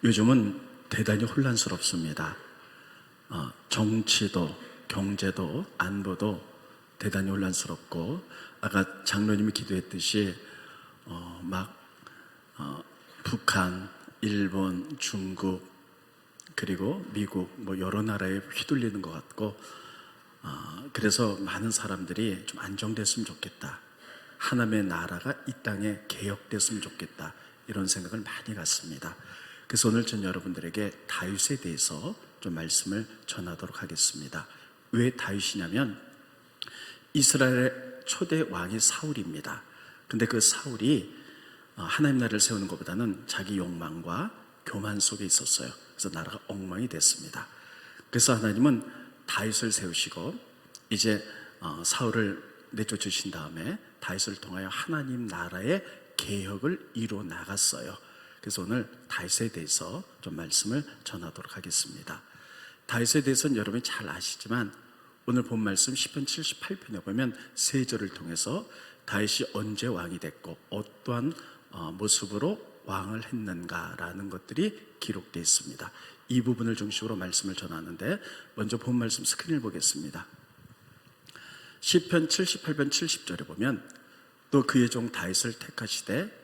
요즘은 대단히 혼란스럽습니다. 정치도, 경제도, 안보도 대단히 혼란스럽고, 아까 장로님이 기도했듯이 북한, 일본, 중국, 그리고 미국 여러 나라에 휘둘리는 것 같고, 그래서 많은 사람들이 좀 안정됐으면 좋겠다, 하나님의 나라가 이 땅에 개혁됐으면 좋겠다, 이런 생각을 많이 갖습니다. 그래서 오늘 전 여러분들에게 다윗에 대해서 좀 말씀을 전하도록 하겠습니다. 왜 다윗이냐면 이스라엘의 초대 왕이 사울입니다. 근데 그 사울이 하나님 나라를 세우는 것보다는 자기 욕망과 교만 속에 있었어요. 그래서 나라가 엉망이 됐습니다. 그래서 하나님은 다윗을 세우시고 이제 사울을 내쫓으신 다음에 다윗을 통하여 하나님 나라의 개혁을 이루어 나갔어요. 그래서 오늘 다윗에 대해서 좀 말씀을 전하도록 하겠습니다. 다윗에 대해서는 여러분이 잘 아시지만 오늘 본 말씀 시편 78편에 보면 세 절을 통해서 다윗이 언제 왕이 됐고 어떠한 모습으로 왕을 했는가라는 것들이 기록되어 있습니다. 이 부분을 중심으로 말씀을 전하는데, 먼저 본 말씀 스크린을 보겠습니다. 시편 78편 70절에 보면 또 그의 종 다윗을 택하시되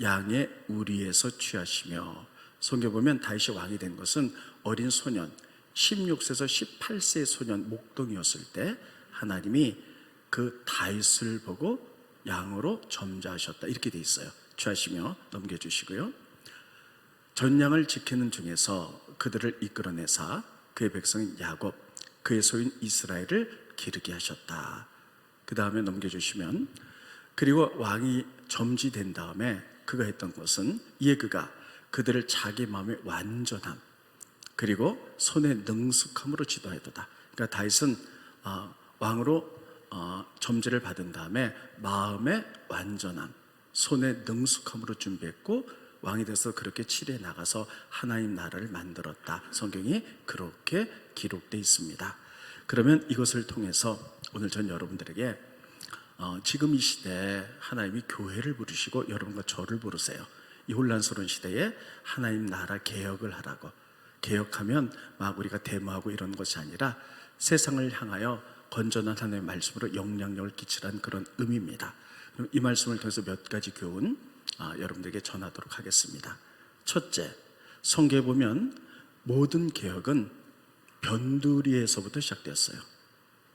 양의 우리에서 취하시며, 성경에 보면 다윗이 왕이 된 것은 어린 소년 16세에서 18세의 소년 목동이었을 때 하나님이 그 다윗을 보고 양으로 점자하셨다, 이렇게 돼 있어요. 취하시며 넘겨주시고요. 전양을 지키는 중에서 그들을 이끌어내사 그의 백성인 야곱, 그의 소유인 이스라엘을 기르게 하셨다. 그 다음에 넘겨주시면, 그리고 왕이 점지된 다음에 그가 했던 것은 이에 그가 그들을 자기 마음의 완전함 그리고 손의 능숙함으로 지도하였도다. 그러니까 다윗은 왕으로 점지를 받은 다음에 마음의 완전함, 손의 능숙함으로 준비했고 왕이 돼서 그렇게 치리에 나가서 하나님 나라를 만들었다. 성경이 그렇게 기록되어 있습니다. 그러면 이것을 통해서 오늘 전 여러분들에게 지금 이 시대에 하나님이 교회를 부르시고 여러분과 저를 부르세요. 이 혼란스러운 시대에 하나님 나라 개혁을 하라고. 개혁하면 막 우리가 데모하고 이런 것이 아니라 세상을 향하여 건전한 하나님의 말씀으로 영향력을 끼치라는 그런 의미입니다. 이 말씀을 통해서 몇 가지 교훈 여러분들에게 전하도록 하겠습니다. 첫째, 성경에 보면 모든 개혁은 변두리에서부터 시작되었어요.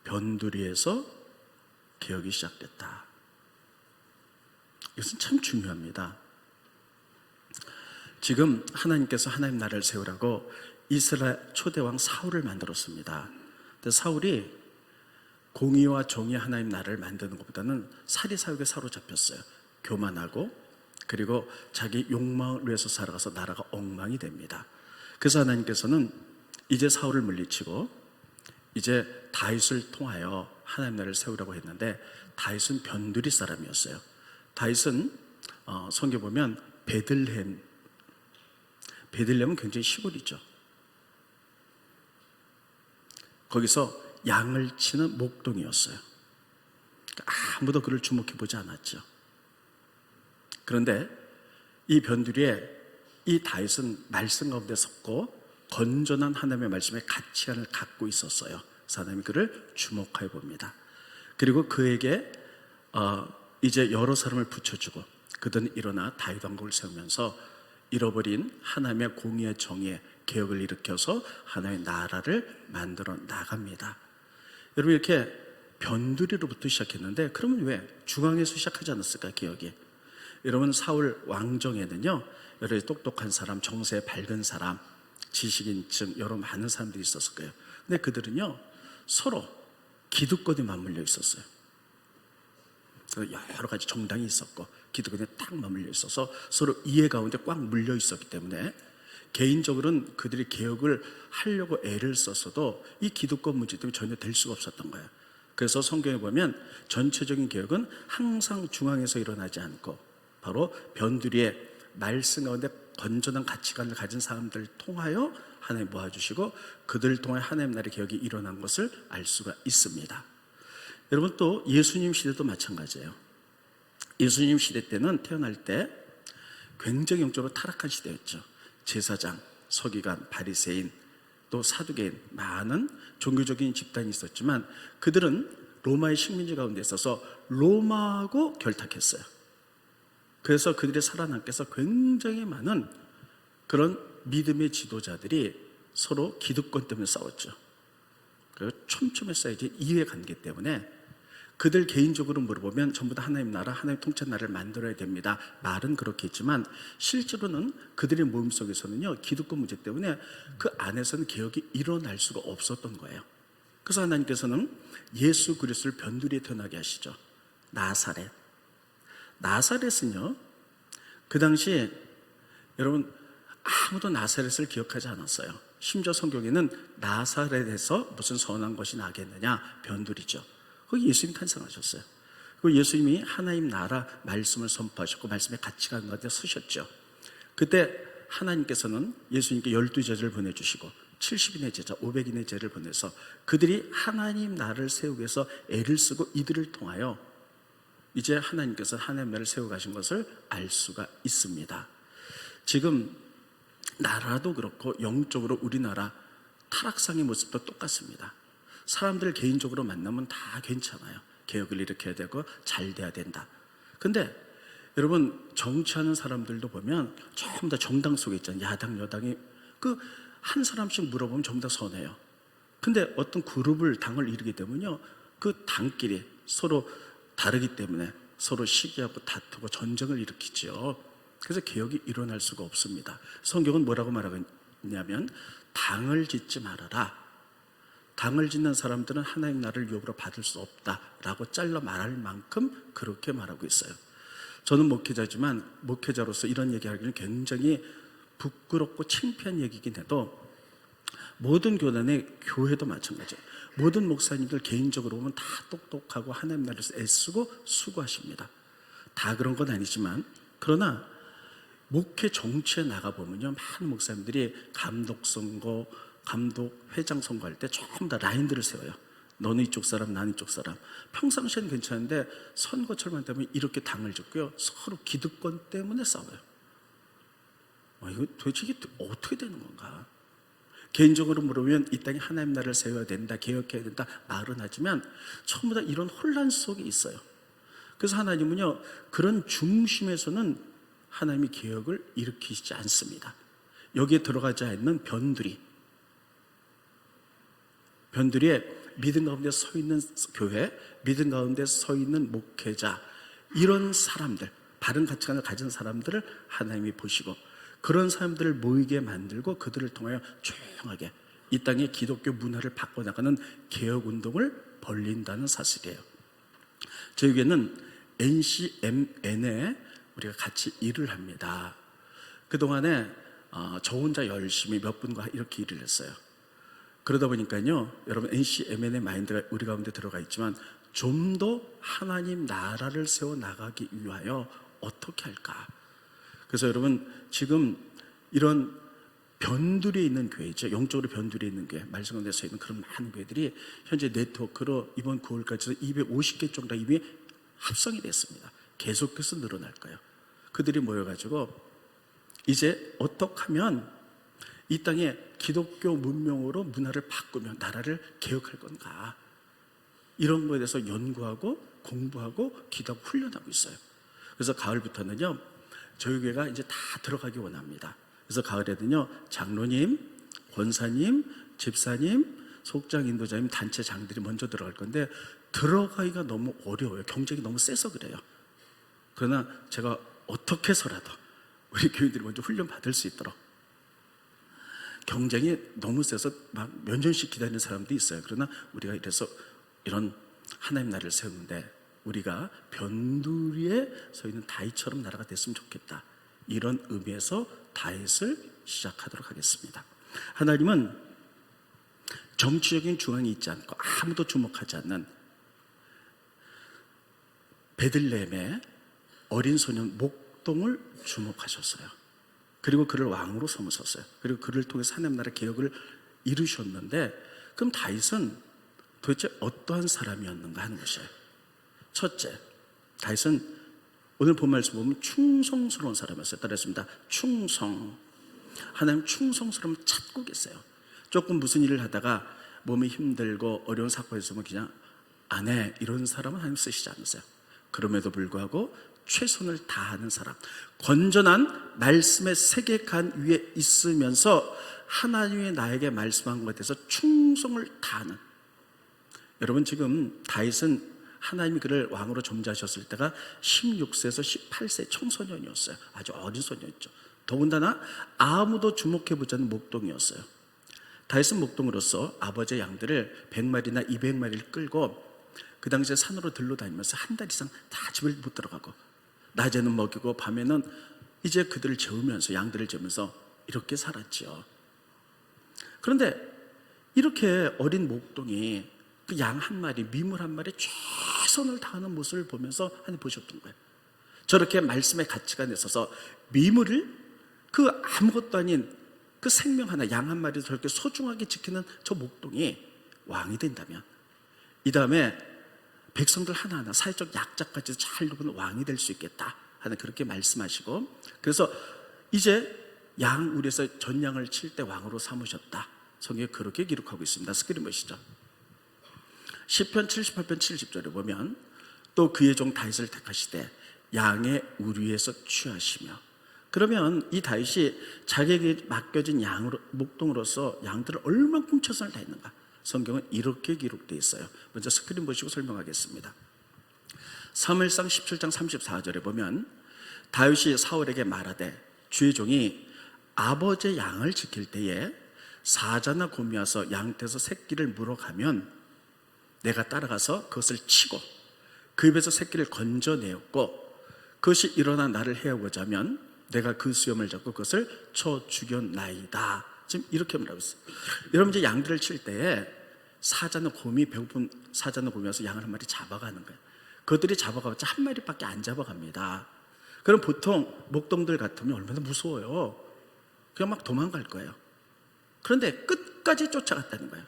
변두리에서 개혁이 시작됐다. 이것은 참 중요합니다. 지금 하나님께서 하나님 나라를 세우라고 이스라엘 초대왕 사울을 만들었습니다. 근데 사울이 공의와 정의 하나님 나라를 만드는 것보다는 사리사욕에 사로잡혔어요. 교만하고 그리고 자기 욕망을 위해서 살아가서 나라가 엉망이 됩니다. 그래서 하나님께서는 이제 사울을 물리치고 이제 다윗을 통하여 하나님 나라를 세우라고 했는데, 다윗은 변두리 사람이었어요. 다윗은 성경에 보면 베들레헴은 굉장히 시골이죠. 거기서 양을 치는 목동이었어요. 아무도 그를 주목해 보지 않았죠. 그런데 이 변두리에 이 다윗은 말씀 가운데 섰고 건전한 하나님의 말씀의 가치관을 갖고 있었어요. 그래서 하나님이 그를 주목해 봅니다. 그리고 그에게 이제 여러 사람을 붙여주고 그들은 일어나 다윗 왕국을 세우면서 잃어버린 하나님의 공의의 정의의 개혁을 일으켜서 하나님의 나라를 만들어 나갑니다. 여러분, 이렇게 변두리로부터 시작했는데 그러면 왜 중앙에서 시작하지 않았을까, 개혁이? 여러분, 사울 왕정에는요 여러 똑똑한 사람, 정세에 밝은 사람, 지식인층 여러 많은 사람들이 있었을 거예요. 근데 그들은요 서로 기득권에 맞물려 있었어요. 여러 가지 정당이 있었고 기득권에 딱 맞물려 있어서 서로 이해 가운데 꽉 물려 있었기 때문에 개인적으로는 그들이 개혁을 하려고 애를 썼어도 이 기득권 문제 때문에 전혀 될 수가 없었던 거예요. 그래서 성경에 보면 전체적인 개혁은 항상 중앙에서 일어나지 않고 바로 변두리에 말씀 가운데 건전한 가치관을 가진 사람들을 통하여 하나님 모아주시고 그들을 통해 하나님 나라의 개혁이 일어난 것을 알 수가 있습니다. 여러분, 또 예수님 시대도 마찬가지예요. 예수님 시대 때는 태어날 때 굉장히 영적으로 타락한 시대였죠. 제사장, 서기관, 바리새인, 또 사두개인, 많은 종교적인 집단이 있었지만 그들은 로마의 식민지 가운데 있어서 로마하고 결탁했어요. 그래서 그들이 살아남기 위해서 굉장히 많은 그런 믿음의 지도자들이 서로 기득권 때문에 싸웠죠. 그리고 촘촘히 쌓여진 이해관계 때문에 그들 개인적으로 물어보면 전부 다 하나님 나라, 하나님 통치 나라를 만들어야 됩니다. 말은 그렇게 했지만 실제로는 그들의 모임 속에서는요, 기득권 문제 때문에 그 안에서는 개혁이 일어날 수가 없었던 거예요. 그래서 하나님께서는 예수 그리스도를 변두리에 태어나게 하시죠. 나사렛. 나사렛은요, 그 당시 여러분 아무도 나사렛을 기억하지 않았어요. 심지어 성경에는 나사렛에서 무슨 선한 것이 나겠느냐, 변두리죠. 거기 예수님이 탄생하셨어요. 그리고 예수님이 하나님 나라 말씀을 선포하셨고 말씀의 가치가 가운데 서셨죠. 그때 하나님께서는 예수님께 12제자를 보내주시고 70인의 제자, 500인의 제자를 보내서 그들이 하나님 나라를 세우기 위해서 애를 쓰고 이들을 통하여 이제 하나님께서 하나님 나라를 세워가신 것을 알 수가 있습니다. 지금 나라도 그렇고 영적으로 우리나라 타락상의 모습도 똑같습니다. 사람들 개인적으로 만나면 다 괜찮아요. 개혁을 일으켜야 되고 잘 돼야 된다. 근데 여러분 정치하는 사람들도 보면 전부 다 정당 속에 있잖아요. 야당 여당이 그 한 사람씩 물어보면 전부 다 선해요. 근데 어떤 그룹을 당을 이루게 되면요, 그 당끼리 서로 다르기 때문에 서로 시기하고 다투고 전쟁을 일으키죠. 그래서 개혁이 일어날 수가 없습니다. 성경은 뭐라고 말하고 있냐면 당을 짓지 말아라. 당을 짓는 사람들은 하나님 나라를 유업으로 받을 수 없다라고 잘라 말할 만큼 그렇게 말하고 있어요. 저는 목회자지만 목회자로서 이런 얘기하기는 굉장히 부끄럽고 창피한 얘기긴 해도 모든 교회도 마찬가지예요. 모든 목사님들 개인적으로 보면 다 똑똑하고 하나님 나라에서 애쓰고 수고하십니다. 다 그런 건 아니지만 그러나 목회 정치에 나가보면요, 많은 목사님들이 감독 선거, 감독 회장 선거할 때 전부 다 라인들을 세워요. 너는 이쪽 사람, 나는 이쪽 사람. 평상시에는 괜찮은데 선거철만 되면 이렇게 당을 짓고요, 서로 기득권 때문에 싸워요. 이거 도대체 이게 어떻게 되는 건가? 개인적으로 물으면 이 땅에 하나님 나라를 세워야 된다, 개혁해야 된다 말은 하지만 전부 다 이런 혼란 속에 있어요. 그래서 하나님은요, 그런 중심에서는 하나님이 개혁을 일으키시지 않습니다. 여기에 들어가지 않는 변두리에 믿음 가운데 서 있는 교회, 믿음 가운데 서 있는 목회자, 이런 사람들, 바른 가치관을 가진 사람들을 하나님이 보시고 그런 사람들을 모이게 만들고 그들을 통하여 조용하게 이 땅의 기독교 문화를 바꿔나가는 개혁운동을 벌린다는 사실이에요. 저에게는 NCMN에 우리가 같이 일을 합니다. 그동안에 저 혼자 열심히 몇 분과 이렇게 일을 했어요. 그러다 보니까요, 여러분 NCMN의 마인드가 우리 가운데 들어가 있지만 좀 더 하나님 나라를 세워나가기 위하여 어떻게 할까? 그래서 여러분 지금 이런 변두리에 있는 교회죠. 영적으로 변두리에 있는 교회, 말씀 가운데 서 있는 그런 많은 교회들이 현재 네트워크로 이번 9월까지 250개 정도 이미 합성이 됐습니다. 계속해서 늘어날 거예요. 그들이 모여가지고 이제 어떻게 하면 이 땅에 기독교 문명으로 문화를 바꾸며 나라를 개혁할 건가, 이런 거에 대해서 연구하고 공부하고 기도하고 훈련하고 있어요. 그래서 가을부터는요, 저희 교회가 이제 다 들어가기 원합니다. 그래서 가을에는요, 장로님, 권사님, 집사님, 속장 인도자님, 단체장들이 먼저 들어갈 건데 들어가기가 너무 어려워요. 경쟁이 너무 세서 그래요. 그러나 제가 어떻게 해서라도 우리 교인들이 먼저 훈련 받을 수 있도록, 경쟁이 너무 세서 막 몇 년씩 기다리는 사람도 있어요. 그러나 우리가 이래서 이런 하나님 나라를 세우는데 우리가 변두리에 서 있는 다윗처럼 나라가 됐으면 좋겠다, 이런 의미에서 다윗을 시작하도록 하겠습니다. 하나님은 정치적인 중앙이 있지 않고 아무도 주목하지 않는 베들레헴의 어린 소년 목동을 주목하셨어요. 그리고 그를 왕으로 삼으셨어요. 그리고 그를 통해서 하나님 나라 개혁을 이루셨는데, 그럼 다윗은 도대체 어떠한 사람이었는가 하는 것이에요. 첫째, 다윗은 오늘 본 말씀 보면 충성스러운 사람이었어요. 따라했습니다. 충성. 하나님 충성스러움 찾고 계세요. 조금 무슨 일을 하다가 몸이 힘들고 어려운 사건이 있으면 그냥 안 해, 이런 사람은 하나님 쓰시지 않으세요. 그럼에도 불구하고 최선을 다하는 사람, 건전한 말씀의 세계관 위에 있으면서 하나님이 나에게 말씀한 것에 대해서 충성을 다하는. 여러분, 지금 다윗은 하나님이 그를 왕으로 점지하셨을 때가 16세에서 18세 청소년이었어요. 아주 어린 소년이었죠. 더군다나 아무도 주목해보지 않는 목동이었어요. 다윗은 목동으로서 아버지의 양들을 100마리나 200마리를 끌고 그 당시에 산으로 들러다니면서 한 달 이상 다 집을 못 들어가고, 낮에는 먹이고 밤에는 이제 그들을 재우면서, 양들을 재우면서 이렇게 살았지요. 그런데 이렇게 어린 목동이 그 양 한 마리, 미물 한 마리 최선을 다하는 모습을 보면서 하나님 보셨던 거예요. 저렇게 말씀의 가치가 있어서 미물을, 그 아무것도 아닌 그 생명 하나, 양 한 마리를 저렇게 소중하게 지키는 저 목동이 왕이 된다면, 이 다음에 백성들 하나하나 사회적 약자까지 잘 돕는 왕이 될 수 있겠다 하는, 그렇게 말씀하시고, 그래서 이제 양 우리에서 전양을 칠 때 왕으로 삼으셨다. 성경에 그렇게 기록하고 있습니다. 스크린 보시죠. 시편 78편 70절에 보면, 또 그의 종 다윗을 택하시되 양의 우리에서 취하시며. 그러면 이 다윗이 자기에게 맡겨진 양으로, 목동으로서 양들을 얼만큼 최선을 다했는가, 성경은 이렇게 기록되어 있어요. 먼저 스크린 보시고 설명하겠습니다. 사무엘상 17장 34절에 보면, 다윗이 사울에게 말하되 주의 종이 아버지의 양을 지킬 때에 사자나 곰이 와서 양떼에서 새끼를 물어가면 내가 따라가서 그것을 치고 그 입에서 새끼를 건져내었고, 그것이 일어나 나를 해하고자 하면 내가 그 수염을 잡고 그것을 쳐 죽였나이다. 지금 이렇게 말하고 있어요. 여러분, 이제 양들을 칠 때에 사자나 곰이, 배고픈 사자나 곰이 와서 양을 한 마리 잡아가는 거예요. 그들이 잡아가봤자 한 마리밖에 안 잡아갑니다. 그럼 보통 목동들 같으면 얼마나 무서워요. 그냥 막 도망갈 거예요. 그런데 끝까지 쫓아갔다는 거예요.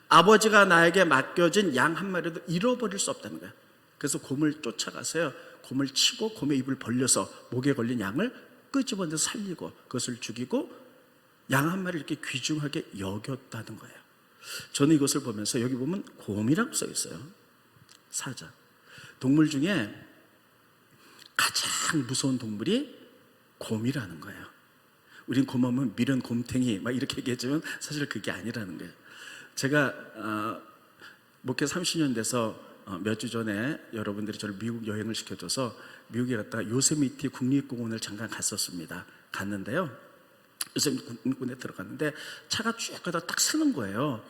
아버지가 나에게 맡겨진 양 한 마리도 잃어버릴 수 없다는 거예요. 그래서 곰을 쫓아가서요, 곰을 치고 곰의 입을 벌려서 목에 걸린 양을 끄집어내서 살리고 그것을 죽이고 양 한 마리를 이렇게 귀중하게 여겼다는 거예요. 저는 이것을 보면서, 여기 보면 곰이라고 써 있어요. 사자. 동물 중에 가장 무서운 동물이 곰이라는 거예요. 우린 곰하면 미련 곰탱이 막 이렇게 얘기하지만 사실 그게 아니라는 거예요. 제가 목회 30년 돼서 몇 주 전에 여러분들이 저를 미국 여행을 시켜줘서 미국에 갔다가 요세미티 국립공원을 잠깐 갔었습니다. 갔는데요, 요세미티 국립공원에 들어갔는데 차가 쭉 가다 딱 서는 거예요,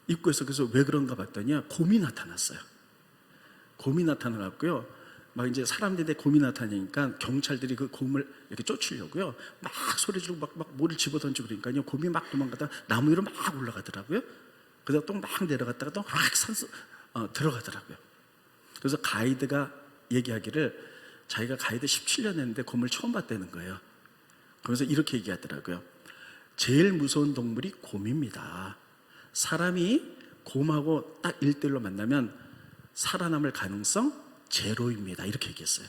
입구에서. 그래서 왜 그런가 봤더니 곰이 나타났어요. 곰이 나타나갖고요, 막 이제 사람들이 곰이 나타나니까 경찰들이 그 곰을 이렇게 쫓으려고요, 막 소리 지르고 막 뭐를 집어던지고 그러니까요, 곰이 막 도망가다가 나무 위로 막 올라가더라고요. 그러다 또 막 내려갔다가 또 확 산소 들어가더라고요. 그래서 가이드가 얘기하기를 자기가 가이드 17년 했는데 곰을 처음 봤다는 거예요. 그래서 이렇게 얘기하더라고요. 제일 무서운 동물이 곰입니다. 사람이 곰하고 딱 1대1로 만나면 살아남을 가능성 제로입니다. 이렇게 얘기했어요.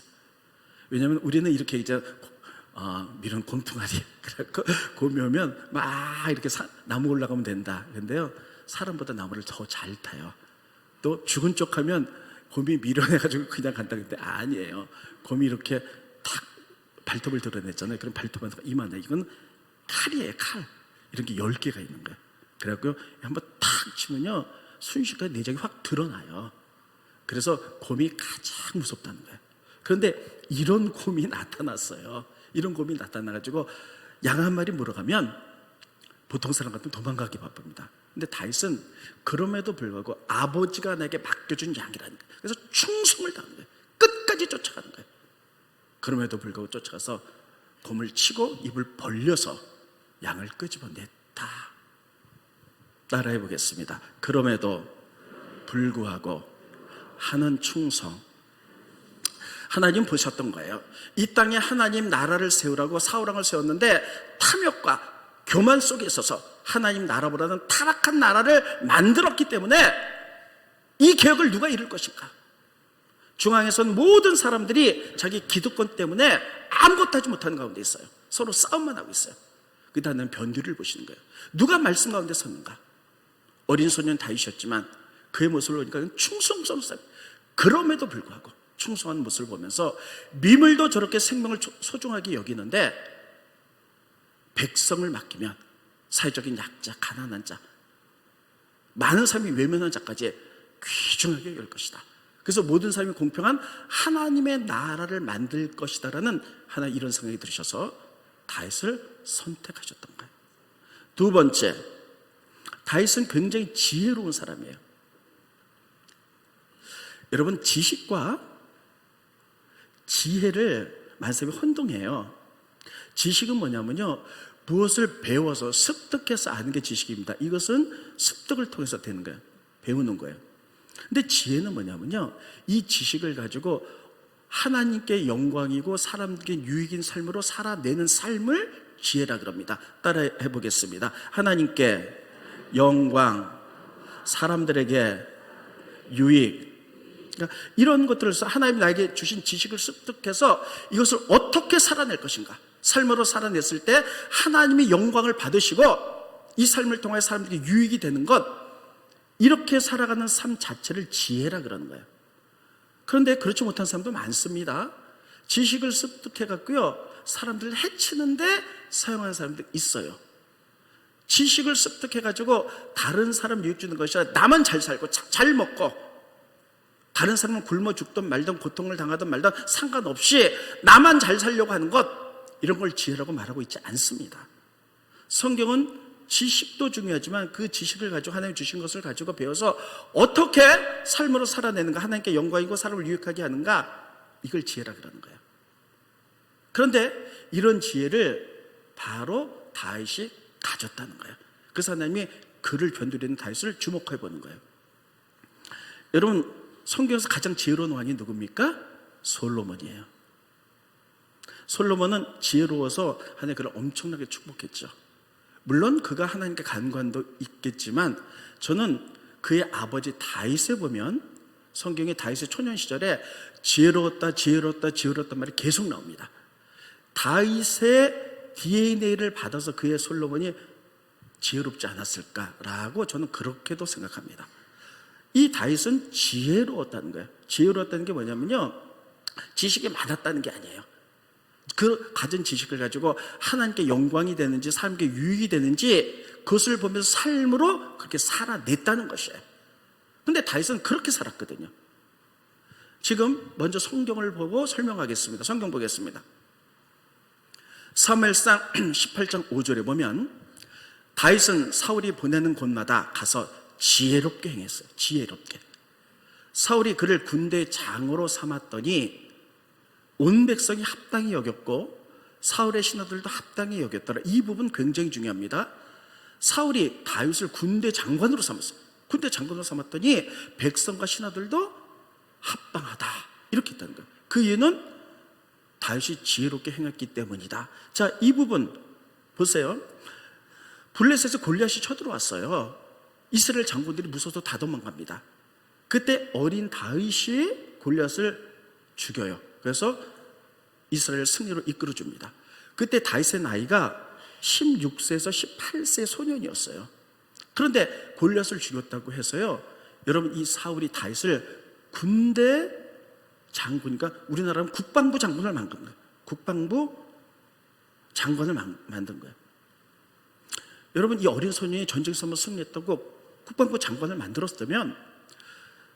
왜냐하면 우리는 이렇게 이제 미련 곰퉁아리, 그래갖고 곰이 오면 막 이렇게 나무 올라가면 된다. 그런데요, 사람보다 나무를 더 잘 타요. 또 죽은 쪽 하면 곰이 미련해가지고 그냥 간다. 근데 아니에요. 곰이 이렇게 탁 발톱을 드러냈잖아요. 그럼 발톱은 이만해. 이건 칼이에요, 칼. 이런 게 10개가 있는 거예요. 그래갖고 한번 탁 치면요, 순식간에 내장이 확 드러나요. 그래서 곰이 가장 무섭다는 거예요. 그런데 이런 곰이 나타났어요. 이런 곰이 나타나가지고 양 한 마리 물어가면 보통 사람 같으면 도망가기 바쁩니다. 근데 다윗은 그럼에도 불구하고 아버지가 나에게 맡겨준 양이라는 거예요. 그래서 충성을 다하는 거예요. 끝까지 쫓아가는 거예요. 그럼에도 불구하고 쫓아가서 곰을 치고 입을 벌려서 양을 끄집어냈다. 따라해 보겠습니다. 그럼에도 불구하고 하는 충성. 하나님 보셨던 거예요. 이 땅에 하나님 나라를 세우라고 사울왕을 세웠는데 탐욕과 교만 속에 있어서 하나님 나라보다는 타락한 나라를 만들었기 때문에 이 개혁을 누가 이룰 것인가? 중앙에서는 모든 사람들이 자기 기득권 때문에 아무것도 하지 못하는 가운데 있어요. 서로 싸움만 하고 있어요. 그 다음에 변두리를 보시는 거예요. 누가 말씀 가운데 섰는가? 어린 소년 다윗이었지만 그의 모습을 보니까 충성스러운 사람. 그럼에도 불구하고 충성한 모습을 보면서 미물도 저렇게 생명을 소중하게 여기는데 백성을 맡기면 사회적인 약자, 가난한 자, 많은 사람이 외면한 자까지 귀중하게 여길 것이다. 그래서 모든 사람이 공평한 하나님의 나라를 만들 것이다라는 하나 이런 생각이 들으셔서 다윗을 선택하셨던 거예요. 두 번째, 다윗은 굉장히 지혜로운 사람이에요. 여러분, 지식과 지혜를 많은 사람이 혼동해요. 지식은 뭐냐면요, 무엇을 배워서 습득해서 아는 게 지식입니다. 이것은 습득을 통해서 되는 거예요. 배우는 거예요. 근데 지혜는 뭐냐면요, 이 지식을 가지고 하나님께 영광이고 사람들에게 유익인 삶으로 살아내는 삶을 지혜라 그럽니다. 따라 해보겠습니다. 하나님께 영광, 사람들에게 유익. 그러니까 이런 것들을 하나님이 나에게 주신 지식을 습득해서 이것을 어떻게 살아낼 것인가, 삶으로 살아냈을 때 하나님이 영광을 받으시고 이 삶을 통해 사람들에게 유익이 되는 것, 이렇게 살아가는 삶 자체를 지혜라 그러는 거예요. 그런데 그렇지 못한 사람도 많습니다. 지식을 습득해갖고요, 사람들을 해치는데 사용하는 사람도 있어요. 지식을 습득해가지고 다른 사람 유익 주는 것이 아니라 나만 잘 살고 잘 먹고 다른 사람은 굶어 죽든 말든 고통을 당하든 말든 상관없이 나만 잘 살려고 하는 것, 이런 걸 지혜라고 말하고 있지 않습니다. 성경은 지식도 중요하지만 그 지식을 가지고 하나님 주신 것을 가지고 배워서 어떻게 삶으로 살아내는가, 하나님께 영광이고 사람을 유익하게 하는가, 이걸 지혜라 그러는 거예요. 그런데 이런 지혜를 바로 다윗이 가졌다는 거예요. 그래서 하나님이 그를 변두리는 다윗을 주목해 보는 거예요. 여러분, 성경에서 가장 지혜로운 왕이 누굽니까? 솔로몬이에요. 솔로몬은 지혜로워서 하나님 그를 엄청나게 축복했죠. 물론 그가 하나님께 간관도 있겠지만 저는 그의 아버지 다윗에 보면 성경에 다윗의 초년 시절에 지혜로웠다 말이 계속 나옵니다. 다윗의 DNA를 받아서 그의 솔로몬이 지혜롭지 않았을까라고 저는 그렇게도 생각합니다. 이 다윗은 지혜로웠다는 거예요. 지혜로웠다는 게 뭐냐면요, 지식이 많았다는 게 아니에요. 그 가진 지식을 가지고 하나님께 영광이 되는지 사람에게 유익이 되는지 그것을 보면서 삶으로 그렇게 살아냈다는 것이에요. 그런데 다윗은 그렇게 살았거든요. 지금 먼저 성경을 보고 설명하겠습니다. 성경 보겠습니다. 사무엘상 18장 5절에 보면 다윗은 사울이 보내는 곳마다 가서 지혜롭게 행했어요. 지혜롭게. 사울이 그를 군대 장으로 삼았더니 온 백성이 합당히 여겼고 사울의 신하들도 합당히 여겼더라. 이 부분 굉장히 중요합니다. 사울이 다윗을 군대 장관으로 삼았어요. 군대 장관으로 삼았더니 백성과 신하들도 합당하다, 이렇게 했다는 거예요. 그 이유는 다윗이 지혜롭게 행했기 때문이다. 자, 이 부분 보세요. 블레셋에서 골리앗이 쳐들어왔어요. 이스라엘 장군들이 무서워서 다 도망갑니다. 그때 어린 다윗이 골리앗을 죽여요. 그래서 이스라엘 승리로 이끌어줍니다. 그때 다윗의 나이가 16세에서 18세 소년이었어요. 그런데 골리앗을 죽였다고 해서요, 여러분, 이 사울이 다윗을 군대 장군이니까 우리나라는 국방부 장군을 만든 거예요. 국방부 장관을 만든 거예요. 여러분, 이 어린 소년이 전쟁에서 한번 승리했다고 국방부 장관을 만들었다면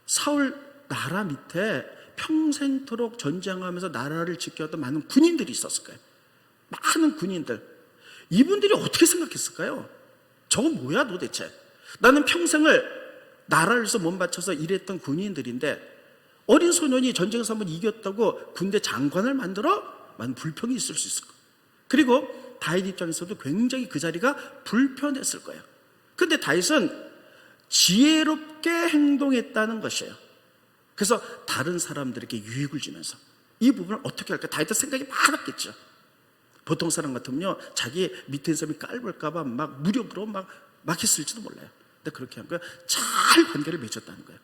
사울 나라 밑에 평생토록 전쟁하면서 나라를 지켜왔던 많은 군인들이 있었을 거예요. 많은 군인들. 이분들이 어떻게 생각했을까요? 저건 뭐야 도대체? 나는 평생을 나라를 위해서 몸 바쳐서 일했던 군인들인데 어린 소년이 전쟁에서 한번 이겼다고 군대 장관을 만들어? 많은 불평이 있을 수 있을 거예요. 그리고 다윗 입장에서도 굉장히 그 자리가 불편했을 거예요. 그런데 다윗은 지혜롭게 행동했다는 것이에요. 그래서 다른 사람들에게 유익을 주면서 이 부분을 어떻게 할까? 다윗도 생각이 많았겠죠. 보통 사람 같으면요, 자기 밑에 사람이 깔볼까봐 막 무력으로 막 했을지도 몰라요. 근데 그렇게 한 거예요. 잘 관계를 맺었다는 거예요.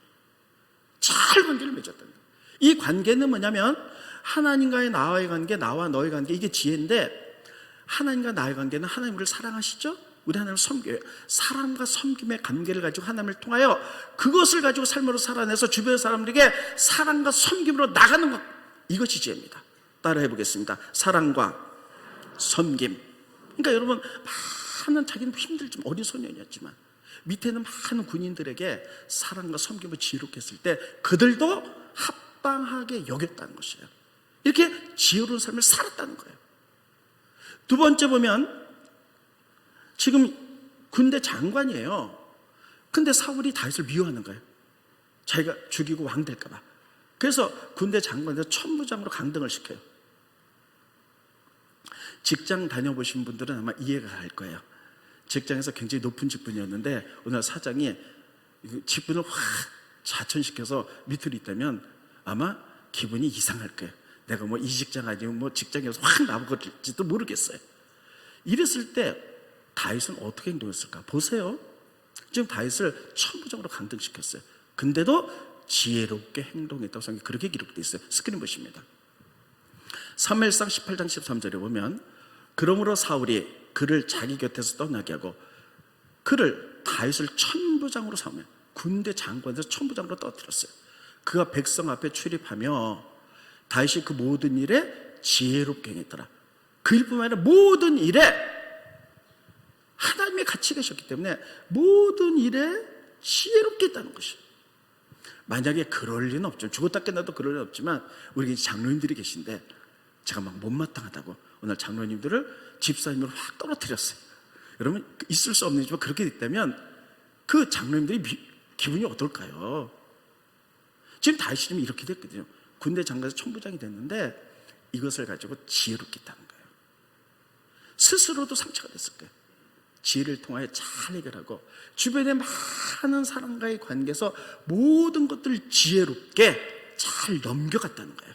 잘 관계를 맺었다는 거예요. 이 관계는 뭐냐면 하나님과의 나와의 관계, 나와 너의 관계, 이게 지혜인데 하나님과 나의 관계는 하나님을 사랑하시죠? 우리 하나님을 섬겨요. 사랑과 섬김의 관계를 가지고 하나님을 통하여 그것을 가지고 삶으로 살아내서 주변 사람들에게 사랑과 섬김으로 나가는 것, 이것이 지혜입니다. 따라해 보겠습니다. 사랑과 섬김. 그러니까 여러분, 많은, 자기는 힘들지만 어린 소년이었지만 밑에 있는 많은 군인들에게 사랑과 섬김을 지혜롭게 했을 때 그들도 합당하게 여겼다는 것이에요. 이렇게 지혜로운 삶을 살았다는 거예요. 두 번째 보면 지금 군대 장관이에요. 근데 사울이 다윗을 미워하는 거예요. 자기가 죽이고 왕 될까 봐. 그래서 군대 장관에서 천부장으로 강등을 시켜요. 직장 다녀보신 분들은 아마 이해가 갈 거예요. 직장에서 굉장히 높은 직분이었는데 어느 날 사장이 직분을 확 자천시켜서 밑으로 있다면 아마 기분이 이상할 거예요. 내가 뭐 이 직장 아니면 뭐 직장에서 확 나버릴지도 모르겠어요. 이랬을 때 다윗은 어떻게 행동했을까? 보세요. 지금 다윗을 천부장으로 강등시켰어요. 근데도 지혜롭게 행동했다고 성경에 그렇게 기록되어 있어요. 스크린 보십니다. 사무엘상 18장 13절에 보면 그러므로 사울이 그를 자기 곁에서 떠나게 하고 그를 다윗을 천부장으로 삼으며 군대 장관에서 천부장으로 떠들었어요. 그가 백성 앞에 출입하며 다윗이 그 모든 일에 지혜롭게 행했더라. 그 일뿐만 아니라 모든 일에 하나님의 같이 계셨기 때문에 모든 일에 지혜롭게 했다는 것이에요. 만약에 그럴 리는 없죠. 죽었다 깨나도 그럴 리는 없지만 우리 장로님들이 계신데 제가 막 못마땅하다고 오늘 장로님들을 집사님으로 확 떨어뜨렸어요. 여러분, 있을 수 없는 일이지만 그렇게 됐다면 그 장로님들이 기분이 어떨까요? 지금 다윗이 이렇게 됐거든요. 군대 장관에서 천부장이 됐는데 이것을 가지고 지혜롭게 했다는 거예요. 스스로도 상처가 됐을 거예요. 지혜를 통하여 잘 해결하고 주변의 많은 사람과의 관계에서 모든 것들을 지혜롭게 잘 넘겨갔다는 거예요.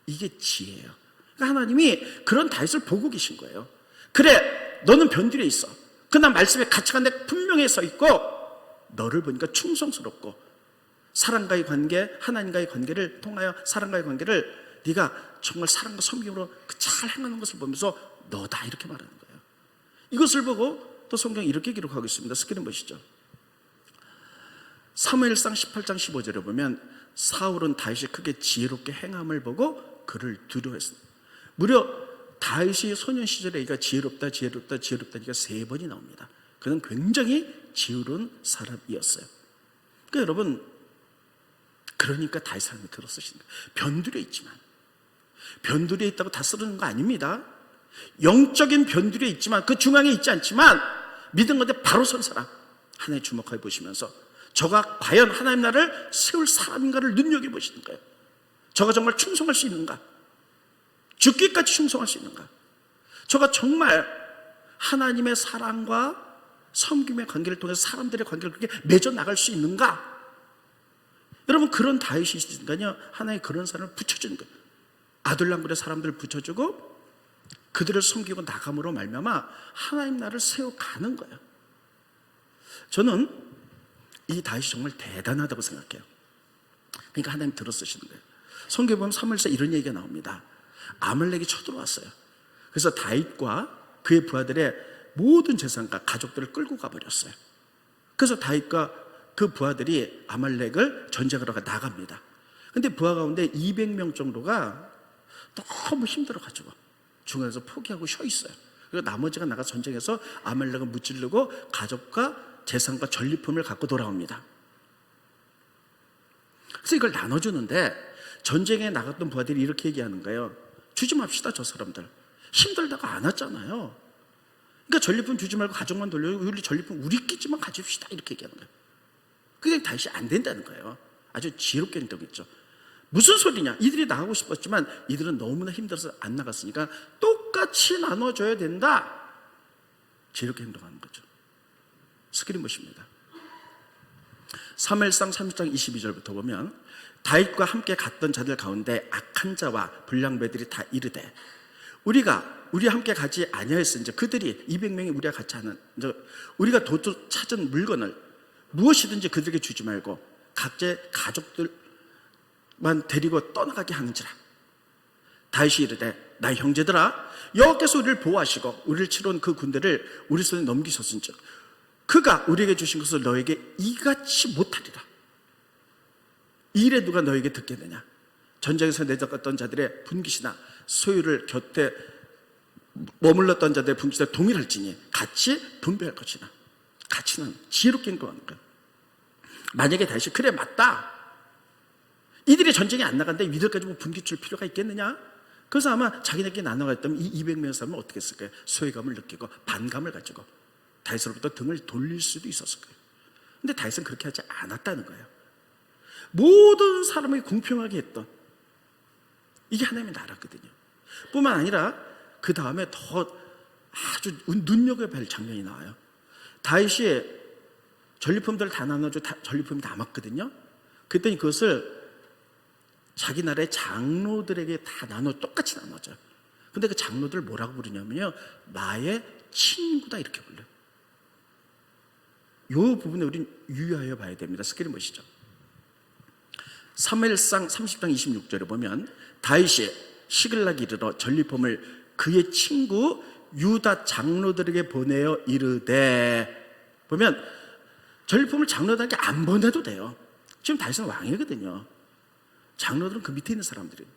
이게 지혜예요. 그러니까 하나님이 그런 다윗을 보고 계신 거예요. 그래, 너는 변두리에 있어. 그러나 말씀에 가치가 내 분명히 서 있고 너를 보니까 충성스럽고 사랑과의 관계, 하나님과의 관계를 통하여 사랑과의 관계를 네가 정말 사랑과 섬김으로 잘 행하는 것을 보면서 너다, 이렇게 말하는 거예요. 이것을 보고 또 성경이 이렇게 기록하고 있습니다. 스크린 보시죠. 사무엘상 18장 15절에 보면 사울은 다윗이 크게 지혜롭게 행함을 보고 그를 두려워했습니다. 무려 다윗이 소년 시절에 이가 지혜롭다 지혜롭다 지혜롭다 이가 3번이 나옵니다. 그는 굉장히 지혜로운 사람이었어요. 그러니까 여러분, 그러니까 다윗 사람이 들어쓰시는 거예요. 변두리에 있지만, 변두리에 있다고 다 쓰는 거 아닙니다. 영적인 변두리에 있지만 그 중앙에 있지 않지만 믿음 가운데 바로 선 사람 하나님 주목해 보시면서 저가 과연 하나님 나라를 세울 사람인가를 눈여겨보시는 거예요. 저가 정말 충성할 수 있는가? 죽기까지 충성할 수 있는가? 저가 정말 하나님의 사랑과 섬김의 관계를 통해서 사람들의 관계를 그렇게 맺어 나갈 수 있는가? 여러분, 그런 다윗이 있으니까요, 하나님 그런 사람을 붙여주는 거예요. 아둘람굴의 사람들을 붙여주고 그들을 섬기고 나감으로 말미암아 하나님 나라를 세워가는 거예요. 저는 이 다윗이 정말 대단하다고 생각해요. 그러니까 하나님 들어쓰시는 거예요. 성경에 보면 사무엘서 이런 얘기가 나옵니다. 아말렉이 쳐들어왔어요. 그래서 다윗과 그의 부하들의 모든 재산과 가족들을 끌고 가버렸어요. 그래서 다윗과 그 부하들이 아말렉을 전쟁하러 나갑니다. 근데 부하 가운데 200명 정도가 너무 힘들어가지고 중간에서 포기하고 쉬어 있어요. 그리고 나머지가 나가 전쟁에서 아말렉을 무찌르고 가족과 재산과 전리품을 갖고 돌아옵니다. 그래서 이걸 나눠주는데 전쟁에 나갔던 부하들이 이렇게 얘기하는 거예요. 주지 맙시다, 저 사람들. 힘들다가 안 왔잖아요. 그러니까 전리품 주지 말고 가족만 돌려요. 우리 전리품 우리끼리만 가집시다, 이렇게 얘기하는 거예요. 그게 다시 안 된다는 거예요. 아주 지혜롭게 행동했죠. 무슨 소리냐? 이들이 나가고 싶었지만 이들은 너무나 힘들어서 안 나갔으니까 똑같이 나눠줘야 된다. 지혜롭게 행동하는 거죠. 스크린 보십니다. 사무엘상 30장 22절부터 보면 다윗과 함께 갔던 자들 가운데 악한 자와 불량배들이 다 이르되 우리와 함께 가지 아니하였은지, 그들이 200명이 우리와 같이 하는 우리가 도둑 찾은 물건을 무엇이든지 그들에게 주지 말고 각자의 가족들만 데리고 떠나가게 하는지라. 다윗이 이르되 나의 형제들아 여호와께서 우리를 보호하시고 우리를 치러온 그 군대를 우리 손에 넘기셨은즉 그가 우리에게 주신 것을 너에게 이같이 못하리라. 이 일에 누가 너에게 듣겠느냐? 전쟁에서 내잡았던 자들의 분깃이나 소유를 곁에 머물렀던 자들의 분깃과 동일할지니 같이 분배할 것이나. 가치는 지혜롭게 행동하는 거예요. 만약에 다시 그래 맞다, 이들이 전쟁에 안 나간데 이들까지 뭐 분깃 줄 필요가 있겠느냐? 그래서 아마 자기네끼리 나눠갔다면 이 200명의 사람은 어떻게 했을까요? 소외감을 느끼고 반감을 가지고 다윗으로부터 등을 돌릴 수도 있었을 거예요. 근데 다윗은 그렇게 하지 않았다는 거예요. 모든 사람이 공평하게 했던 이게 하나님의 나라거든요. 뿐만 아니라 그 다음에 더 아주 눈여겨봐야 할 장면이 나와요. 다윗이 전리품들을 다 나눠줘. 전리품이 남았거든요. 그랬더니 그것을 자기 나라의 장로들에게 다 똑같이 나눠줘요. 근데 그 장로들 뭐라고 부르냐면요, 나의 친구다 이렇게 불러요. 이 부분에 우린 유의하여 봐야 됩니다. 스크린 보시죠. 사무엘상 30장 26절에 보면 다윗이 시글락에 이르러 전리품을 그의 친구 유다 장로들에게 보내어 이르되, 보면 전리품을 장로들에게 안 보내도 돼요. 지금 다윗은 왕이거든요. 장로들은 그 밑에 있는 사람들이에요.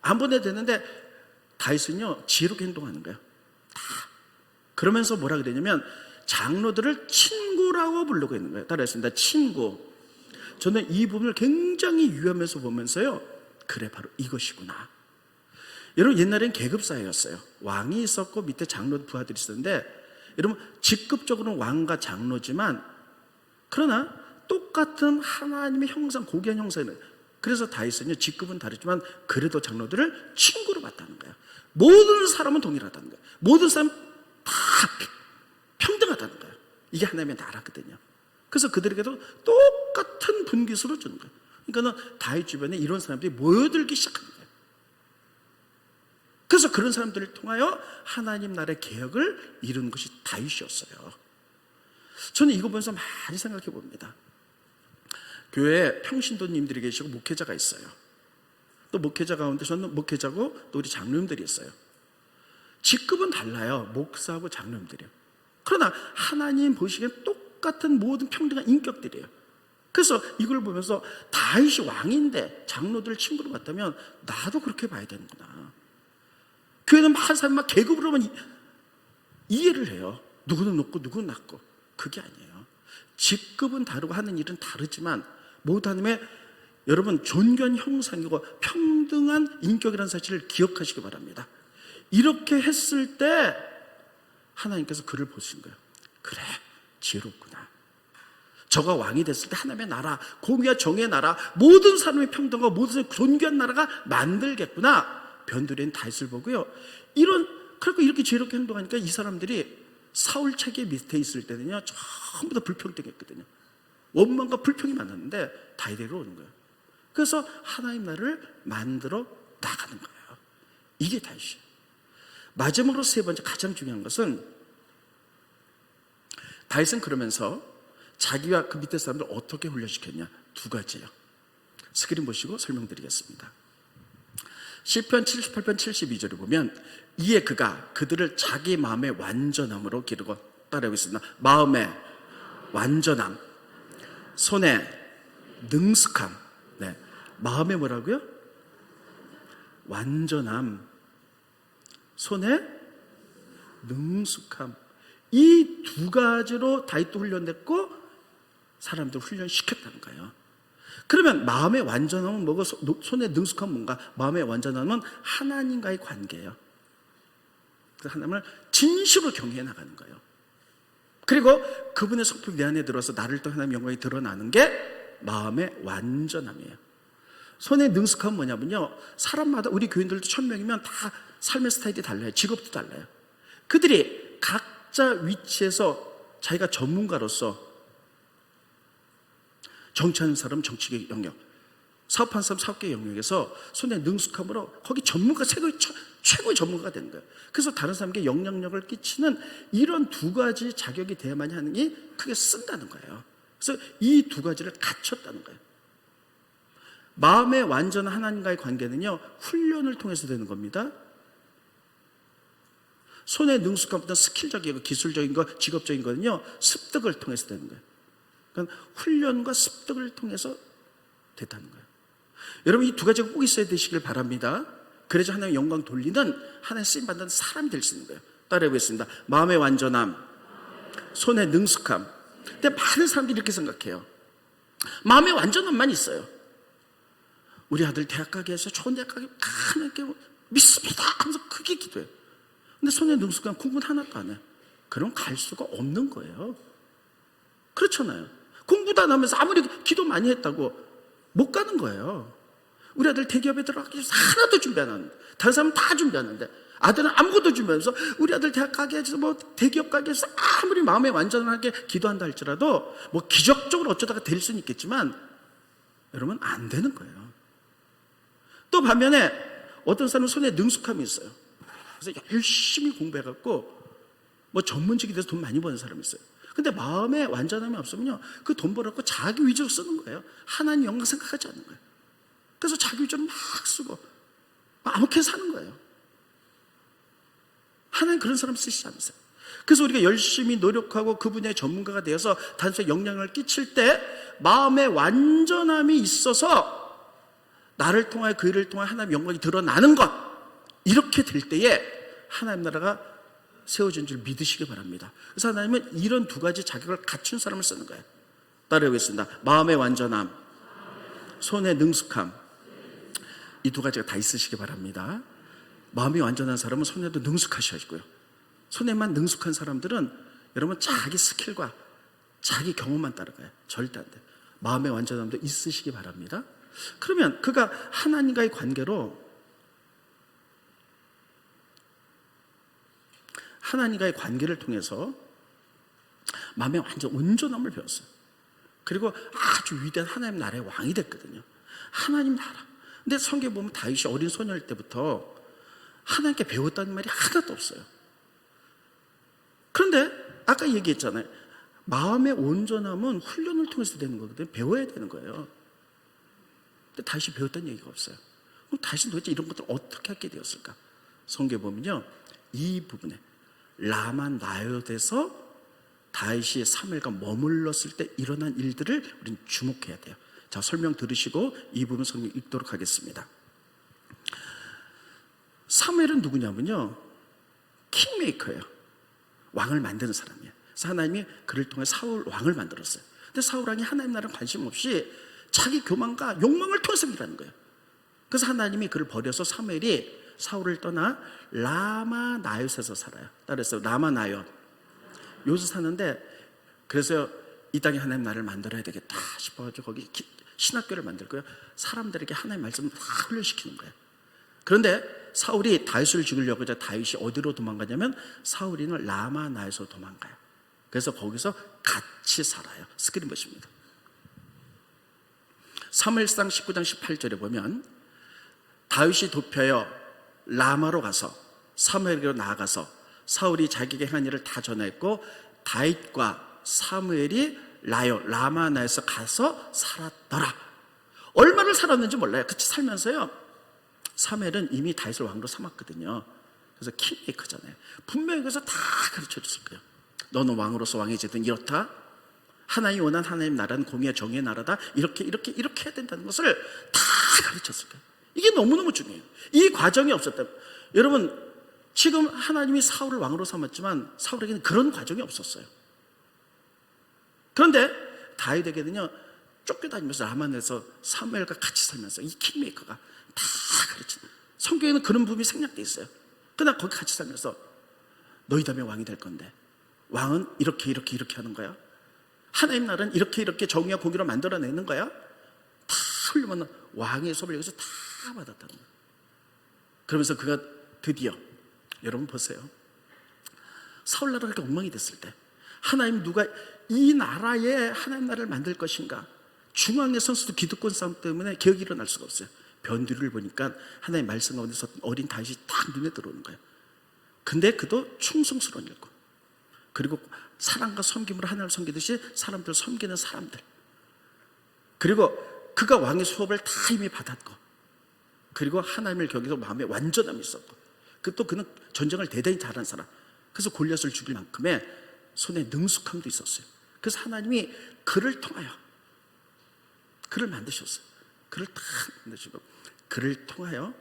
안 보내도 되는데 다윗은요 지혜롭게 행동하는 거예요. 다. 그러면서 뭐라 그러냐면 장로들을 친구라고 부르고 있는 거예요. 따라했습니다. 친구. 저는 이 부분을 굉장히 유의하면서 보면서요, 그래 바로 이것이구나. 여러분 옛날엔 계급사회였어요. 왕이 있었고 밑에 장로 부하들이 있었는데, 여러분 직급적으로는 왕과 장로지만 그러나 똑같은 하나님의 형상, 고귀한 형상이에요. 그래서 다윗은요 직급은 다르지만 그래도 장로들을 친구로 봤다는 거예요. 모든 사람은 동일하다는 거예요. 모든 사람 다 평등하다는 거예요. 이게 하나님의 나라거든요. 그래서 그들에게도 똑같은 분깃으로 주는 거예요. 그러니까 다윗 주변에 이런 사람들이 모여들기 시작하는 거예요. 그래서 그런 사람들을 통하여 하나님 나라의 개혁을 이루는 것이 다윗이었어요. 저는 이거 보면서 많이 생각해 봅니다. 교회에 평신도님들이 계시고 목회자가 있어요. 또 목회자 가운데 저는 목회자고 또 우리 장로님들이 있어요. 직급은 달라요. 목사하고 장로님들이요. 그러나 하나님 보시기엔 똑같은 모든 평등한 인격들이에요. 그래서 이걸 보면서 다윗이 왕인데 장로들을 친구로 봤다면 나도 그렇게 봐야 되는구나. 교회는 한 사람 막 계급으로만 이해를 해요. 누구는 높고 누구는 낮고. 그게 아니에요. 직급은 다르고 하는 일은 다르지만 모두 하나님의 여러분 존귀한 형상이고 평등한 인격이라는 사실을 기억하시기 바랍니다. 이렇게 했을 때 하나님께서 그를 보신 거예요. 그래, 지혜롭구나. 저가 왕이 됐을 때 하나님의 나라, 공의와 정의의 나라, 모든 사람의 평등과 모든 사람의 존귀한 나라가 만들겠구나. 변두리인 다윗을 보고요, 그러니까 이렇게 지혜롭게 행동하니까 이 사람들이 사울 체계 밑에 있을 때는요 전부 다 불평등했거든요. 원망과 불평이 많았는데 다윗에게로 오는 거예요. 그래서 하나님 나라를 만들어 나가는 거예요. 이게 다윗이에요. 마지막으로 세 번째 가장 중요한 것은 다윗은 그러면서 자기와 그 밑에 사람들 어떻게 훈련시켰냐, 두 가지예요. 스크린 보시고 설명드리겠습니다. 시편 78편 72절을 보면 이에 그가 그들을 자기 마음의 완전함으로 기르고, 따라하겠습니다. 마음의 완전함, 손에 능숙함. 네, 마음의 뭐라고요? 완전함, 손에 능숙함. 이 두 가지로 다윗도 훈련됐고 사람들 훈련시켰다는 거예요. 그러면 마음의 완전함은 뭐고 손의 능숙함은 뭔가? 마음의 완전함은 하나님과의 관계예요. 그래서 하나님을 진실로 경외해 나가는 거예요. 그리고 그분의 성품이 내 안에 들어서 나를 또 하나님의 영광이 드러나는 게 마음의 완전함이에요. 손의 능숙함은 뭐냐면요, 사람마다 우리 교인들도 1000명이면 다 삶의 스타일이 달라요. 직업도 달라요. 그들이 각자 위치에서 자기가 전문가로서, 정치하는 사람은 정치의 영역, 사업하는 사람 사업계의 영역에서 손에 능숙함으로 거기 전문가, 최고의 전문가가 되는 거예요. 그래서 다른 사람에게 영향력을 끼치는 이런 두 가지 자격이 돼야만 하느니 크게 쓴다는 거예요. 그래서 이 두 가지를 갖췄다는 거예요. 마음의 완전한 하나님과의 관계는요, 훈련을 통해서 되는 겁니다. 손의 능숙함보다 스킬적이고 기술적인 거, 직업적인 거는요, 습득을 통해서 되는 거예요. 그러니까 훈련과 습득을 통해서 됐다는 거예요. 여러분, 이 두 가지가 꼭 있어야 되시길 바랍니다. 그래서 하나님의 영광 돌리는, 하나님 쓰임 받는 사람이 될 수 있는 거예요. 따라해보겠습니다. 마음의 완전함, 손의 능숙함. 근데 많은 사람들이 이렇게 생각해요. 마음의 완전함만 있어요. 우리 아들 대학 가게 해서 좋은 대학 가게 하나님께 믿습니다 하면서 크게 기도해요. 근데 손에 능숙한 공부는 하나도 안 해. 그럼 갈 수가 없는 거예요. 그렇잖아요. 공부도 안 하면서 아무리 기도 많이 했다고 못 가는 거예요. 우리 아들 대기업에 들어가기 위해서 하나도 준비 안 하는데, 다른 사람은 다 준비하는데 아들은 아무것도 준비하면서 우리 아들 대학 가게 해서 뭐 대기업 가게 해서 아무리 마음에 완전하게 기도한다 할지라도 뭐 기적적으로 어쩌다가 될 수는 있겠지만 여러분 안 되는 거예요. 또 반면에 어떤 사람은 손에 능숙함이 있어요. 그래서 열심히 공부해갖고 뭐 전문직이 돼서 돈 많이 버는 사람이 있어요. 근데 마음에 완전함이 없으면요, 그 돈 벌었고 자기 위주로 쓰는 거예요. 하나님 영광 생각하지 않는 거예요. 그래서 자기 위주로 막 쓰고 아무렇게 사는 거예요. 하나님 그런 사람 쓰시지 않으세요. 그래서 우리가 열심히 노력하고 그 분야의 전문가가 되어서 단순히 영향을 끼칠 때 마음의 완전함이 있어서 나를 통하여 그 일을 통하여 하나님의 영광이 드러나는 것, 이렇게 될 때에 하나님 나라가 세워진 줄 믿으시기 바랍니다. 그래서 하나님은 이런 두 가지 자격을 갖춘 사람을 쓰는 거예요. 따라해보겠습니다. 마음의 완전함, 손의 능숙함, 이 두 가지가 다 있으시기 바랍니다. 마음이 완전한 사람은 손에도 능숙하셔야지고요. 손에만 능숙한 사람들은 여러분 자기 스킬과 자기 경험만 따라가요. 절대 안 돼요. 마음의 완전함도 있으시기 바랍니다. 그러면 그가 하나님과의 관계로, 하나님과의 관계를 통해서 마음의 완전 온전함을 배웠어요. 그리고 아주 위대한 하나님 나라의 왕이 됐거든요. 하나님 나라. 근데 성경에 보면 다윗이 어린 소녀일 때부터 하나님께 배웠다는 말이 하나도 없어요. 그런데 아까 얘기했잖아요. 마음의 온전함은 훈련을 통해서 되는 거거든요. 배워야 되는 거예요. 근데 다윗이 배웠다는 얘기가 없어요. 그럼 다윗은 도대체 이런 것들을 어떻게 하게 되었을까? 성경에 보면요, 이 부분에 라마 나요트에서 다윗이 사무엘과 머물렀을 때 일어난 일들을 우리는 주목해야 돼요. 자, 설명 들으시고 이 부분 성경 읽도록 하겠습니다. 사무엘은 누구냐면요, 킹메이커예요. 왕을 만드는 사람이에요. 그래서 하나님이 그를 통해 사울 왕을 만들었어요. 근데 사울 왕이 하나님 나라에 관심 없이 자기 교만과 욕망을 통해서 일하는 거예요. 그래서 하나님이 그를 버려서 사무엘이 사울을 떠나 라마 나요트에서 살아요. 따라서 라마 나요트 여기서 사는데, 그래서 이 땅에 하나님 나라를 만들어야 되겠다 싶어가지고 거기 신학교를 만들고요, 사람들에게 하나님 말씀을 다 훈련시키는 거예요. 그런데 사울이 다윗을 죽이려고 해서 다윗이 어디로 도망가냐면 사울이는 라마 나요트에서 도망가요. 그래서 거기서 같이 살아요. 스크린 보십니다. 사무엘상 19장 18절에 보면 다윗이 돕혀여 라마로 가서 사무엘에게로 나아가서 사울이 자기에게 행한 일을 다 전했고 다윗과 사무엘이 라마 나요트에서 가서 살았더라. 얼마를 살았는지 몰라요. 같이 살면서요, 사무엘은 이미 다윗을 왕으로 삼았거든요. 그래서 킹메이커잖아요. 분명히 그래서 다 가르쳐 줬을 거예요. 너는 왕으로서 왕이지든 이렇다, 하나님이 원하는 하나님 나라는 공의와 정의의 나라다, 이렇게 해야 된다는 것을 다 가르쳤을 거예요. 이게 너무너무 중요해요. 이 과정이 없었다면, 여러분 지금 하나님이 사울을 왕으로 삼았지만 사울에게는 그런 과정이 없었어요. 그런데 다윗에게는요, 쫓겨다니면서 라마에서 사무엘과 같이 살면서 이 킹메이커가 다 가르치는, 성경에는 그런 부분이 생략되어 있어요. 그러나 거기 같이 살면서 너희 다음에 왕이 될 건데 왕은 이렇게 하는 거야, 하나님 나라는 이렇게 정의와 공의로 만들어내는 거야, 다 훌륭한 왕의 수업을 여기서 다 받았다는 거예요. 그러면서 그가 드디어, 여러분 보세요, 사울 나라가 이렇게 엉망이 됐을 때 하나님 누가 이 나라에 하나님 나라를 만들 것인가, 중앙의 선수도 기득권 싸움 때문에 개혁이 일어날 수가 없어요. 변두리를 보니까 하나님 말씀 가운데서 어린 다윗이 딱 눈에 들어오는 거예요. 근데 그도 충성스러운 일꾼, 그리고 사랑과 섬김으로 하나님을 섬기듯이 사람들을 섬기는 사람들, 그리고 그가 왕의 수업을 다 이미 받았고, 그리고 하나님을 경외해서 마음에 완전함이 있었고, 또 그는 전쟁을 대단히 잘하는 사람, 그래서 골리앗을 죽일 만큼의 손에 능숙함도 있었어요. 그래서 하나님이 그를 통하여 그를 만드셨어요. 그를 다 만드시고, 그를 통하여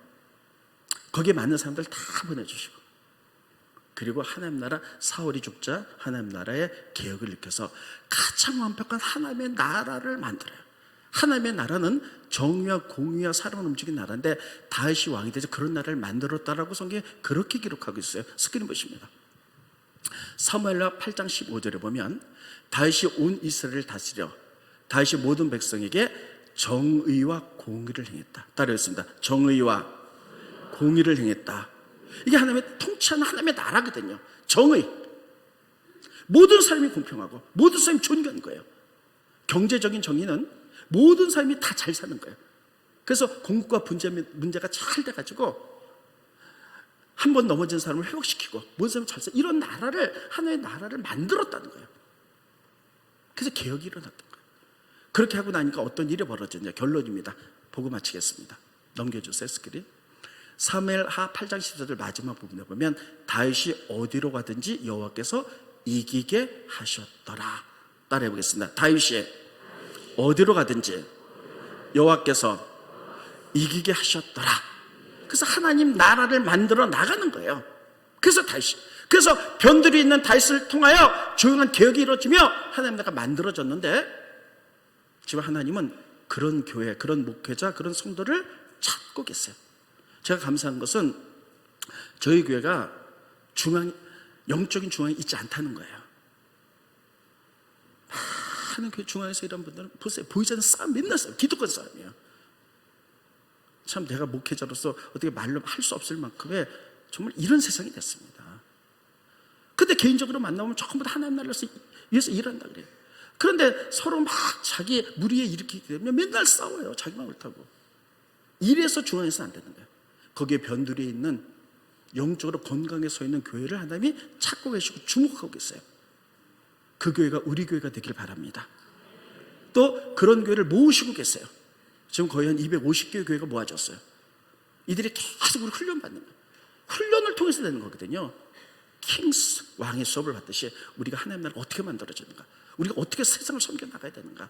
거기에 맞는 사람들 다 보내주시고, 그리고 하나님 나라, 사울이 죽자 하나님 나라의 개혁을 일으켜서 가장 완벽한 하나님의 나라를 만들어요. 하나님의 나라는 정의와 공의와 사랑을 움직이는 나라인데, 다윗이 왕이 돼서 그런 나라를 만들었다라고 성경에 그렇게 기록하고 있어요. 스크린 보십니다. 사무엘하 8장 15절에 보면, 다윗이 온 이스라엘을 다스려 다윗이 모든 백성에게 정의와 공의를 행했다. 따라했습니다. 정의와 공의를 행했다. 이게 하나님의 통치하는 하나님의 나라거든요. 정의. 모든 사람이 공평하고 모든 사람이 존귀한 거예요. 경제적인 정의는 모든 사람이 다 잘 사는 거예요. 그래서 공급과 분쟁 문제가 잘 돼가지고 한 번 넘어진 사람을 회복시키고 모든 사람이 잘 사, 이런 나라를, 하나의 나라를 만들었다는 거예요. 그래서 개혁이 일어났던 거예요. 그렇게 하고 나니까 어떤 일이 벌어졌냐. 결론입니다. 보고 마치겠습니다. 넘겨주세요. 스크린. 사무엘하 8장 14절 마지막 부분에 보면, 다윗이 어디로 가든지 여호와께서 이기게 하셨더라. 따라해 보겠습니다. 다윗이 어디로 가든지 여호와께서 이기게 하셨더라. 그래서 하나님 나라를 만들어 나가는 거예요. 그래서 다윗이, 그래서 변들이 있는 다윗을 통하여 조용한 개혁이 이루어지며 하나님 나라가 만들어졌는데, 지금 하나님은 그런 교회, 그런 목회자, 그런 성도를 찾고 계세요. 제가 감사한 것은 저희 교회가 영적인 중앙에 있지 않다는 거예요. 많은 교회 중앙에서 일하는 분들은 보세요. 보이지 않는 싸움, 맨날 싸움, 기득권 싸움이에요. 참 내가 목회자로서 어떻게 말로 할 수 없을 만큼의 정말 이런 세상이 됐습니다. 근데 개인적으로 만나면 전부 다 하나님 나라를 위해서 일한다 그래요. 그런데 서로 막 자기 무리에 일으키기 때문에 맨날 싸워요. 자기만 옳다고. 이래서 중앙에서 안 되는 거예요. 거기에 변두리에 있는 영적으로 건강에 서 있는 교회를 하나님이 찾고 계시고 주목하고 계세요. 그 교회가 우리 교회가 되길 바랍니다. 또 그런 교회를 모으시고 계세요. 지금 거의 한 250개의 교회가 모아졌어요. 이들이 계속 우리 훈련받는 거예요. 훈련을 통해서 되는 거거든요. 킹스, 왕의 수업을 받듯이 우리가 하나님 나라를 어떻게 만들어지는가, 우리가 어떻게 세상을 섬겨나가야 되는가,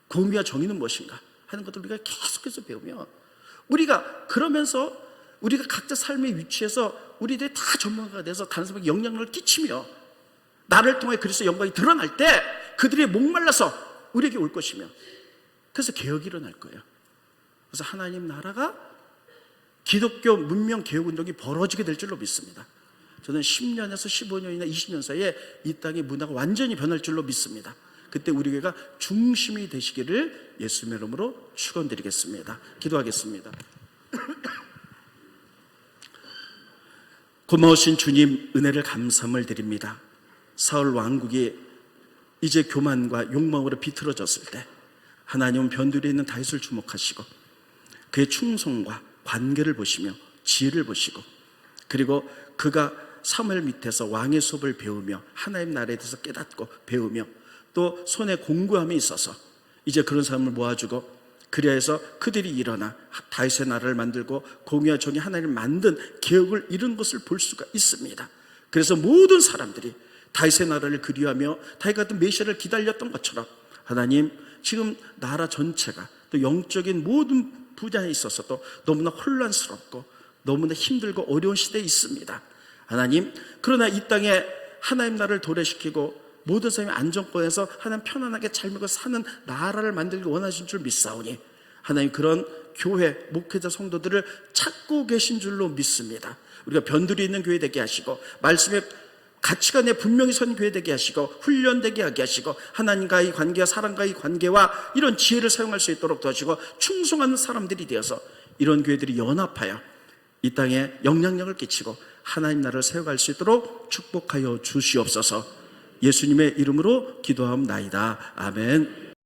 공의와 정의는 무엇인가 하는 것들 우리가 계속해서 배우며, 우리가 그러면서 우리가 각자 삶의 위치에서 우리들이 다 전문가가 돼서 다른 사람에게 영향력을 끼치며 나를 통해 그리스도의 영광이 드러날 때 그들이 목말라서 우리에게 올 것이며, 그래서 개혁이 일어날 거예요. 그래서 하나님 나라가 기독교 문명 개혁 운동이 벌어지게 될 줄로 믿습니다. 저는 10년에서 15년이나 20년 사이에 이 땅의 문화가 완전히 변할 줄로 믿습니다. 그때 우리 교회가 중심이 되시기를 예수님의 이름으로 축원드리겠습니다. 기도하겠습니다. 고마우신 주님, 은혜를 감사함을 드립니다. 사울 왕국이 이제 교만과 욕망으로 비틀어졌을 때 하나님은 변두리에 있는 다윗을 주목하시고 그의 충성과 관계를 보시며 지혜를 보시고, 그리고 그가 사무엘 밑에서 왕의 수업을 배우며 하나님 나라에 대해서 깨닫고 배우며 또 손에 공부함이 있어서 이제 그런 사람을 모아주고, 그리하여서 그들이 일어나 다윗의 나라를 만들고 공의와 정의 하나님을 만든 개혁을 이룬 것을 볼 수가 있습니다. 그래서 모든 사람들이 다윗의 나라를 그리워하며 다윗 같은 메시아를 기다렸던 것처럼 하나님, 지금 나라 전체가 또 영적인 모든 분야에 있어서도 너무나 혼란스럽고 너무나 힘들고 어려운 시대에 있습니다. 하나님, 그러나 이 땅에 하나님 나라를 도래시키고 모든 사람이 안정권에서 하나님 편안하게 잘 먹고 사는 나라를 만들기 원하신 줄 믿사오니 하나님, 그런 교회, 목회자 성도들을 찾고 계신 줄로 믿습니다. 우리가 변두리 있는 교회 되게 하시고 말씀의 가치관에 분명히 선 교회 되게 하시고 훈련되게 하게 하시고 하나님과의 관계와 사람과의 관계와 이런 지혜를 사용할 수 있도록 도와주시고 충성하는 사람들이 되어서 이런 교회들이 연합하여 이 땅에 영향력을 끼치고 하나님 나라를 세워갈 수 있도록 축복하여 주시옵소서. 예수님의 이름으로 기도하옵나이다. 아멘.